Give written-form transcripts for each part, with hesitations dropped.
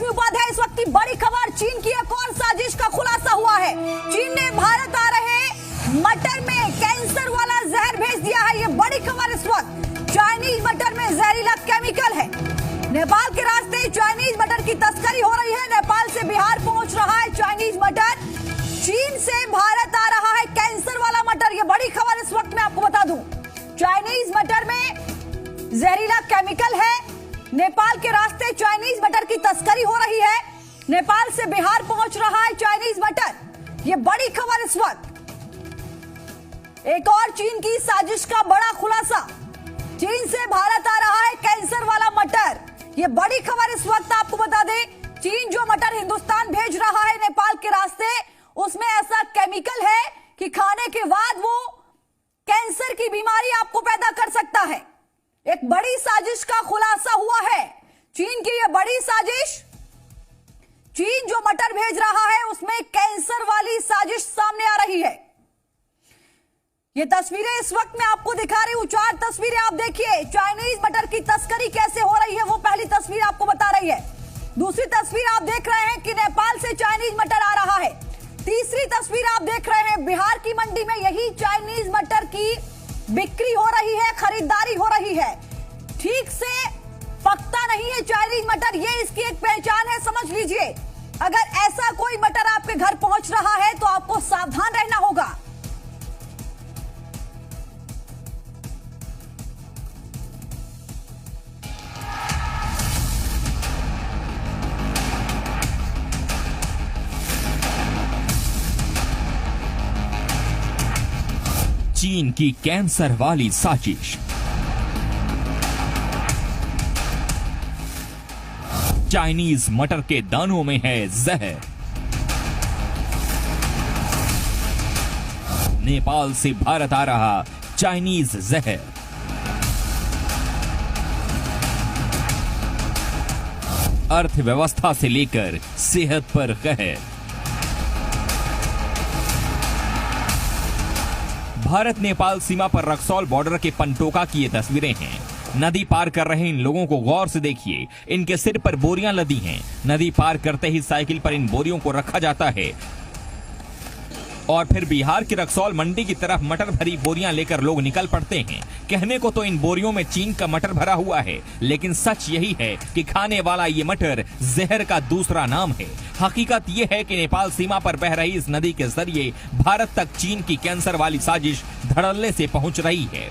उपाध्याय, इस वक्त की बड़ी खबर, चीन की एक और साजिश का खुलासा हुआ है। चीन ने भारत आ रहे मटर में कैंसर वाला जहर भेज दिया है। ये बड़ी खबर इस वक्त। चाइनीज मटर में जहरीला केमिकल है। नेपाल के रास्ते चाइनीज मटर की तस्करी हो रही है। नेपाल से बिहार पहुंच रहा है चाइनीज मटर। चीन से भारत आ रहा है कैंसर वाला मटर। ये बड़ी खबर इस वक्त मैं आपको बता दूं। चाइनीज मटर में जहरीला केमिकल है। नेपाल के रास्ते चाइनीज मटर की तस्करी हो रही है। नेपाल से बिहार पहुंच रहा है चाइनीज मटर। ये बड़ी खबर इस वक्त। एक और चीन की साजिश का बड़ा खुलासा। चीन से भारत आ रहा है कैंसर वाला मटर। ये बड़ी खबर इस वक्त आपको बता दें। चीन जो मटर हिंदुस्तान भेज रहा है नेपाल के रास्ते, उसमें ऐसा केमिकल है कि खाने के बाद वो कैंसर की बीमारी आपको पैदा कर सकता है। एक बड़ी साजिश का खुलासा हुआ है। चीन की ये बड़ी साजिश, चीन जो मटर भेज रहा है उसमें कैंसर वाली साजिश सामने आ रही है। ये तस्वीरें इस वक्त मैं आपको दिखा रही हूं। 4 तस्वीरें आप देखिए। चाइनीज मटर की तस्करी कैसे हो रही है वो पहली तस्वीर आपको बता रही है। दूसरी तस्वीर आप देख रहे हैं कि नेपाल से चाइनीज मटर आ रहा है। तीसरी तस्वीर आप देख रहे हैं बिहार की मंडी में यही चाइनीज मटर की बिक्री हो रही है, खरीदारी हो रही है। ठीक से पकता नहीं है चाइनीज मटर, ये इसकी एक पहचान है, समझ लीजिए। अगर ऐसा कोई मटर आपके घर पहुंच रहा है तो आपको सावधान रहना होगा। चीन की कैंसर वाली साजिश। चाइनीज मटर के दानों में है जहर। नेपाल से भारत आ रहा चाइनीज जहर। अर्थव्यवस्था से लेकर सेहत पर कहर। भारत नेपाल सीमा पर रक्सौल बॉर्डर के पंटोका की ये तस्वीरें हैं। नदी पार कर रहे इन लोगों को गौर से देखिए। इनके सिर पर बोरियां लदी हैं। नदी पार करते ही साइकिल पर इन बोरियों को रखा जाता है और फिर बिहार की रक्सौल मंडी की तरफ मटर भरी बोरियां लेकर लोग निकल पड़ते हैं। कहने को तो इन बोरियों में चीन का मटर भरा हुआ है, लेकिन सच यही है कि खाने वाला ये मटर जहर का दूसरा नाम है। हकीकत ये है कि नेपाल सीमा पर बह रही इस नदी के जरिए भारत तक चीन की कैंसर वाली साजिश धड़ल्ले से पहुंच रही है।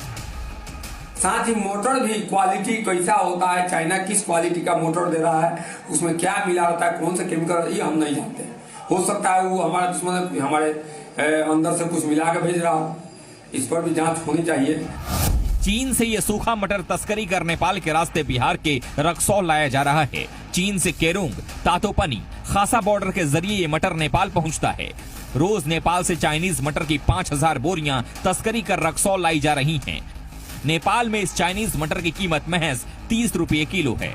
साथ ही मोटर भी क्वालिटी कैसा होता है, चाइना किस क्वालिटी का मोटर दे रहा है, उसमें क्या मिला होता है, कौन सा केमिकल, ये हम नहीं जानते। हो सकता है वो हमारा दुश्मन हमारे अंदर से कुछ मिला के भेज रहा हो। इस पर भी जांच होनी चाहिए। चीन से ये सूखा मटर तस्करी कर नेपाल के रास्ते बिहार के रक्सौल लाया जा रहा है। चीन से केरुंग, तातोपनी, खासा बॉर्डर के जरिए ये मटर नेपाल पहुंचता है। रोज नेपाल से चाइनीज मटर की 5000 बोरियां तस्करी कर रक्सौल लाई जा रही हैं। नेपाल में इस चाइनीज मटर की कीमत महज 30 रुपये किलो है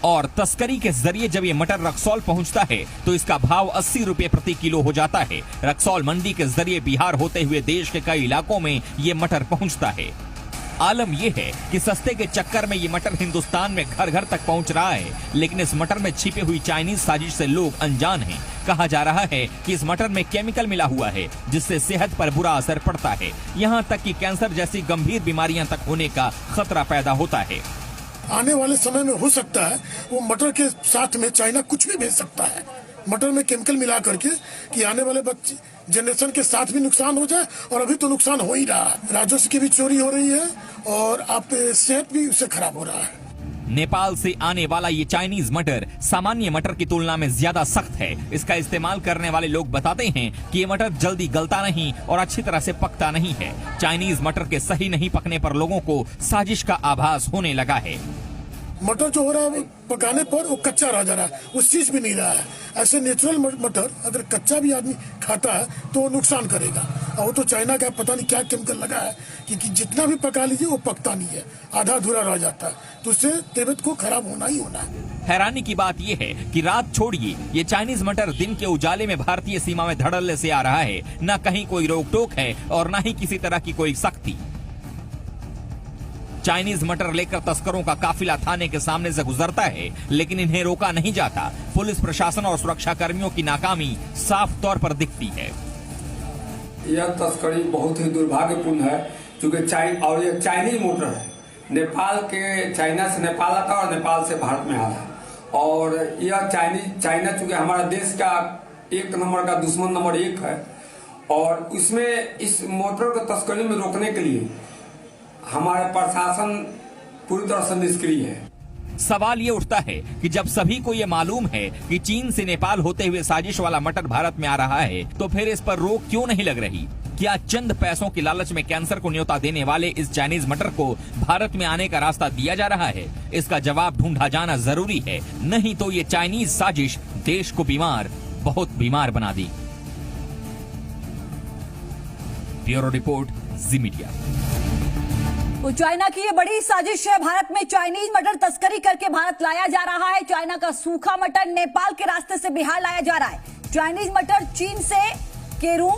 और तस्करी के जरिए जब ये मटर रक्सौल पहुंचता है तो इसका भाव 80 रुपये प्रति किलो हो जाता है। रक्सौल मंडी के जरिए बिहार होते हुए देश के कई इलाकों में ये मटर पहुंचता है। आलम यह है कि सस्ते के चक्कर में ये मटर हिंदुस्तान में घर घर तक पहुंच रहा है, लेकिन इस मटर में छिपी हुई चाइनीज साजिश से लोग अनजान हैं। कहा जा रहा है कि इस मटर में केमिकल मिला हुआ है जिससे सेहत पर बुरा असर पड़ता है। यहाँ तक कि कैंसर जैसी गंभीर बीमारियां तक होने का खतरा पैदा होता है। आने वाले समय में हो सकता है वो मटर के साथ में चाइना कुछ भी भेज सकता है, मटर में केमिकल मिला करके, कि आने वाले बच्चे जनरेशन के साथ भी नुकसान हो जाए। और अभी तो नुकसान हो ही रहा है, राजस्व की भी चोरी हो रही है और आप सेहत भी उससे खराब हो रहा है। नेपाल से आने वाला ये चाइनीज मटर सामान्य मटर की तुलना में ज्यादा सख्त है। इसका इस्तेमाल करने वाले लोग बताते हैं कि ये मटर जल्दी गलता नहीं और अच्छी तरह से पकता नहीं है। चाइनीज मटर के सही नहीं पकने पर लोगों को साजिश का आभास होने लगा है। मटर जो हो रहा है पकाने पर वो कच्चा रह जा रहा है, उस चीज भी नहीं रहा है। ऐसे नेचुरल मटर अगर कच्चा भी आदमी खाता है तो वो नुकसान करेगा। और वो तो चाइना का पता नहीं क्या केमिकल लगा है कि जितना भी पका लीजिए वो पकता नहीं है, आधा अधूरा रह जाता है, तो उससे तबीयत को खराब होना ही होना है। हैरानी की बात यह है कि रात छोड़िए ये चाइनीज मटर दिन के उजाले में भारतीय सीमा में धड़ल्ले से आ रहा है। न कहीं कोई रोक टोक है और न ही किसी तरह की कोई सख्ती। चाइनीज मटर लेकर तस्करों का काफिला थाने के सामने से गुजरता है, लेकिन इन्हें रोका नहीं जाता। पुलिस प्रशासन और सुरक्षा कर्मियों की नाकामी साफ तौर पर दिखती है। यह तस्करी बहुत ही दुर्भाग्यपूर्ण है, क्योंकि ये चाइनीज मोटर है। नेपाल के चाइना से नेपाल आता और नेपाल से भारत में आता, और यह चाइना चूंकि हमारा देश का एक नंबर का दुश्मन नंबर 1 है, और इसमें इस मोटर को तस्करी में रोकने के लिए हमारा प्रशासन पूरी तरह से निष्क्रिय है। सवाल ये उठता है कि जब सभी को ये मालूम है कि चीन से नेपाल होते हुए साजिश वाला मटर भारत में आ रहा है, तो फिर इस पर रोक क्यों नहीं लग रही? क्या चंद पैसों की लालच में कैंसर को न्योता देने वाले इस चाइनीज मटर को भारत में आने का रास्ता दिया जा रहा है? इसका जवाब ढूंढा जाना जरूरी है, नहीं तो ये चाइनीज साजिश देश को बीमार, बहुत बीमार बना दी। ब्यूरो रिपोर्ट, जी मीडिया। तो चाइना की ये बड़ी साजिश है। भारत में चाइनीज मटर तस्करी करके भारत लाया जा रहा है। चाइना का सूखा मटर नेपाल के रास्ते से बिहार लाया जा रहा है। चाइनीज मटर चीन से केरूंग,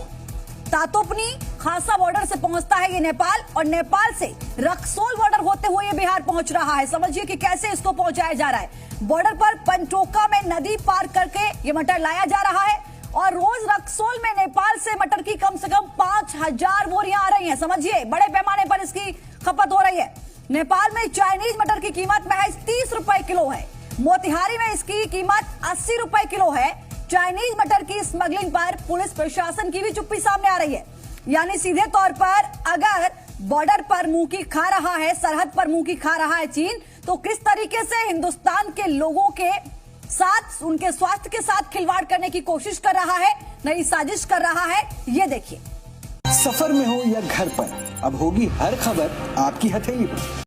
तातोपनी, खासा बॉर्डर से पहुंचता है ये नेपाल, और नेपाल से रक्सौल बॉर्डर होते हुए ये बिहार पहुंच रहा है। समझिए कि कैसे इसको पहुंचाया जा रहा है। बॉर्डर पर पंटोका में नदी पार करके ये मटर लाया जा रहा है, और रोज रक्सौल में नेपाल से मटर की कम से कम 5000 बोरियां आ रही हैं। समझिए, बड़े पैमाने पर इसकी खपत हो रही है। नेपाल में चाइनीज मटर की कीमत महज 30 रुपए किलो है। मोतिहारी में इसकी कीमत 80 रुपए किलो है। चाइनीज मटर की स्मगलिंग पर पुलिस प्रशासन की भी चुप्पी सामने आ रही है। यानी सीधे तौर पर अगर बॉर्डर पर मुंह की खा रहा है, सरहद पर मुंह की खा रहा है चीन, तो किस तरीके से हिंदुस्तान के लोगों के साथ, उनके स्वास्थ्य के साथ खिलवाड़ करने की कोशिश कर रहा है, नई साजिश कर रहा है, ये देखिए। सफर में हो या घर पर, अब होगी हर खबर आपकी हथेली पर।